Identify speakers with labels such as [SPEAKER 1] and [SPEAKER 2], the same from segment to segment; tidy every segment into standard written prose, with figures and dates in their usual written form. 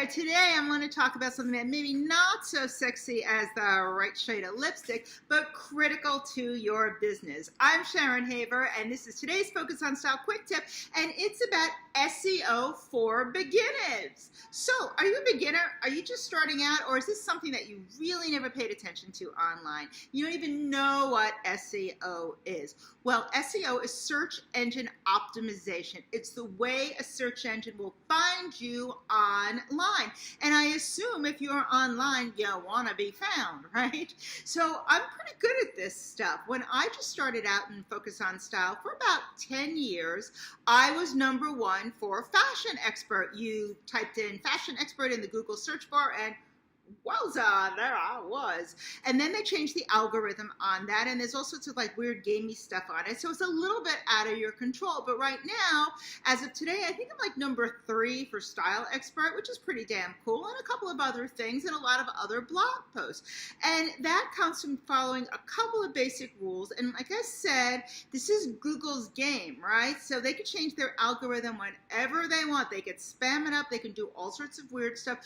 [SPEAKER 1] there. Today I'm going to talk about something that maybe not so sexy as the right shade of lipstick, but critical to your business. I'm Sharon Haver, and this is today's Focus on Style Quick Tip, and it's about SEO for beginners. So, are you a beginner? Are you just starting out, or is this something that you really never paid attention to online? You don't even know what SEO is. Well, SEO is search engine optimization. It's the way a search engine will find you online. And I assume if you're online, you want to be found, right? So I'm pretty good at this stuff. When I just started out in Focus on Style for about 10 years, I was #1 for fashion expert. You typed in fashion expert in the Google search bar and wowza, there I was. And then they changed the algorithm on that, and there's all sorts of like weird gamey stuff on it. So it's a little bit out of your control. But right now, as of today, I think I'm like #3 for style expert, which is pretty damn cool, and a couple of other things and a lot of other blog posts. And that comes from following a couple of basic rules. And like I said, this is Google's game, right? So they can change their algorithm whenever they want. They can spam it up. They can do all sorts of weird stuff.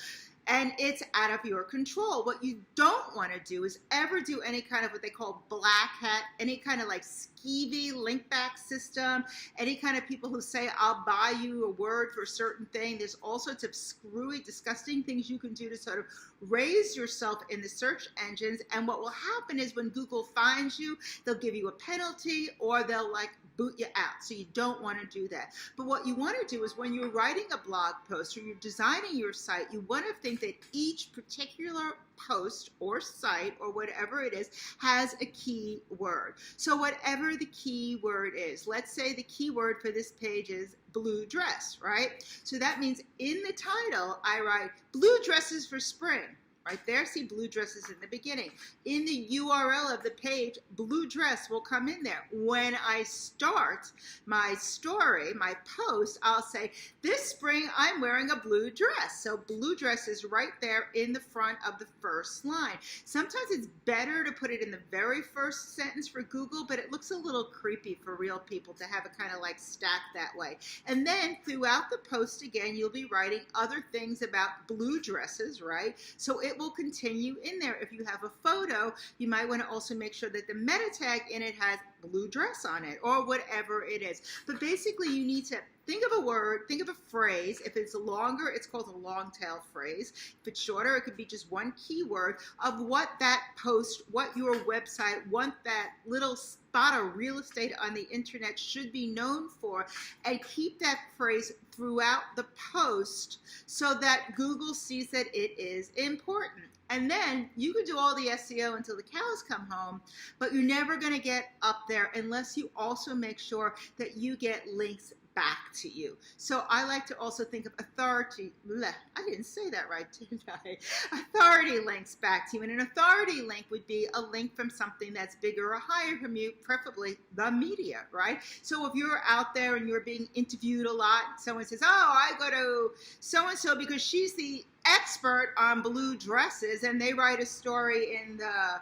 [SPEAKER 1] And it's out of your control. What you don't want to do is ever do any kind of what they call black hat, any kind of like skeevy link back system, any kind of people who say, I'll buy you a word for a certain thing. There's all sorts of screwy, disgusting things you can do to sort of raise yourself in the search engines. And what will happen is when Google finds you, they'll give you a penalty or they'll like boot you out. So you don't want to do that. But what you want to do is when you're writing a blog post or you're designing your site, you want to think that each particular post or site or whatever it is has a key word. So whatever the key word is, let's say the key word for this page is blue dress, right? So that means in the title, I write blue dresses for spring. Right there, see blue dresses in the beginning. In the URL of the page, blue dress will come in there. When I start my story, my post, I'll say, this spring I'm wearing a blue dress. So blue dress is right there in the front of the first line. Sometimes it's better to put it in the very first sentence for Google, but it looks a little creepy for real people to have it kind of like stacked that way. And then throughout the post, again, you'll be writing other things about blue dresses, right? So it will continue in there. If you have a photo, you might want to also make sure that the meta tag in it has blue dress on it or whatever it is. But basically you need to think of a word, think of a phrase. If it's longer, it's called a long tail phrase. If it's shorter, it could be just one keyword of what that post, what your website, what that little spot of real estate on the internet should be known for, and keep that phrase throughout the post so that Google sees that it is important. And then you can do all the SEO until the cows come home, but you're never going to get up there unless you also make sure that you get links back to you. So I like to also think of authority. I didn't say that right, didn't I? Authority links back to you. And an authority link would be a link from something that's bigger or higher from you, preferably the media, right? So if you're out there and you're being interviewed a lot, someone says, oh, I go to so-and-so because she's the expert on blue dresses, and they write a story in the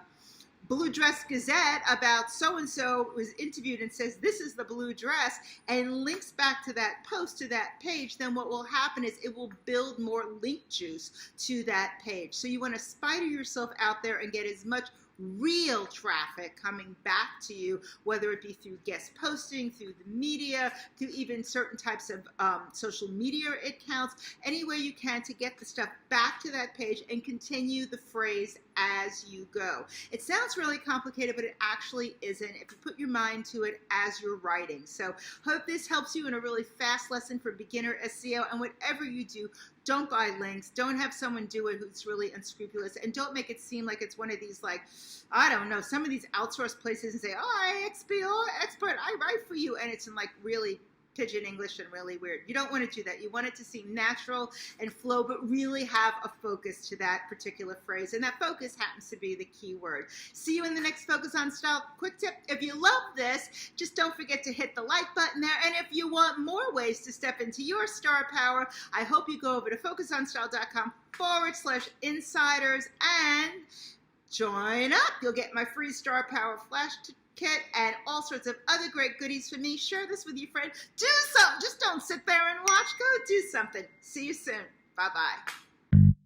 [SPEAKER 1] Blue Dress Gazette about so-and-so was interviewed and says this is the blue dress and links back to that post, to that page, then what will happen is it will build more link juice to that page. So you want to spider yourself out there and get as much real traffic coming back to you, whether it be through guest posting, through the media, through even certain types of social media accounts, any way you can to get the stuff back to that page and continue the phrase as you go. It sounds really complicated, but it actually isn't if you put your mind to it as you're writing. So hope this helps you in a really fast lesson for beginner SEO. And whatever you do, don't buy links. Don't have someone do it who's really unscrupulous. And don't make it seem like it's one of these, like, I don't know, some of these outsourced places and say, oh, I expert, I write for you. And it's in like really pigeon English and really weird. You don't want to do that. You want it to seem natural and flow, but really have a focus to that particular phrase. And that focus happens to be the key word. See you in the next Focus on Style Quick Tip. If you love this, just don't forget to hit the like button there. And if you want more ways to step into your star power, I hope you go over to focusonstyle.com/insiders and join up. You'll get my free Star Power Flash kit and all sorts of other great goodies from me. Share this with your friend. Do something. Just don't sit there and watch. Go do something. See you soon. Bye-bye.
[SPEAKER 2] you.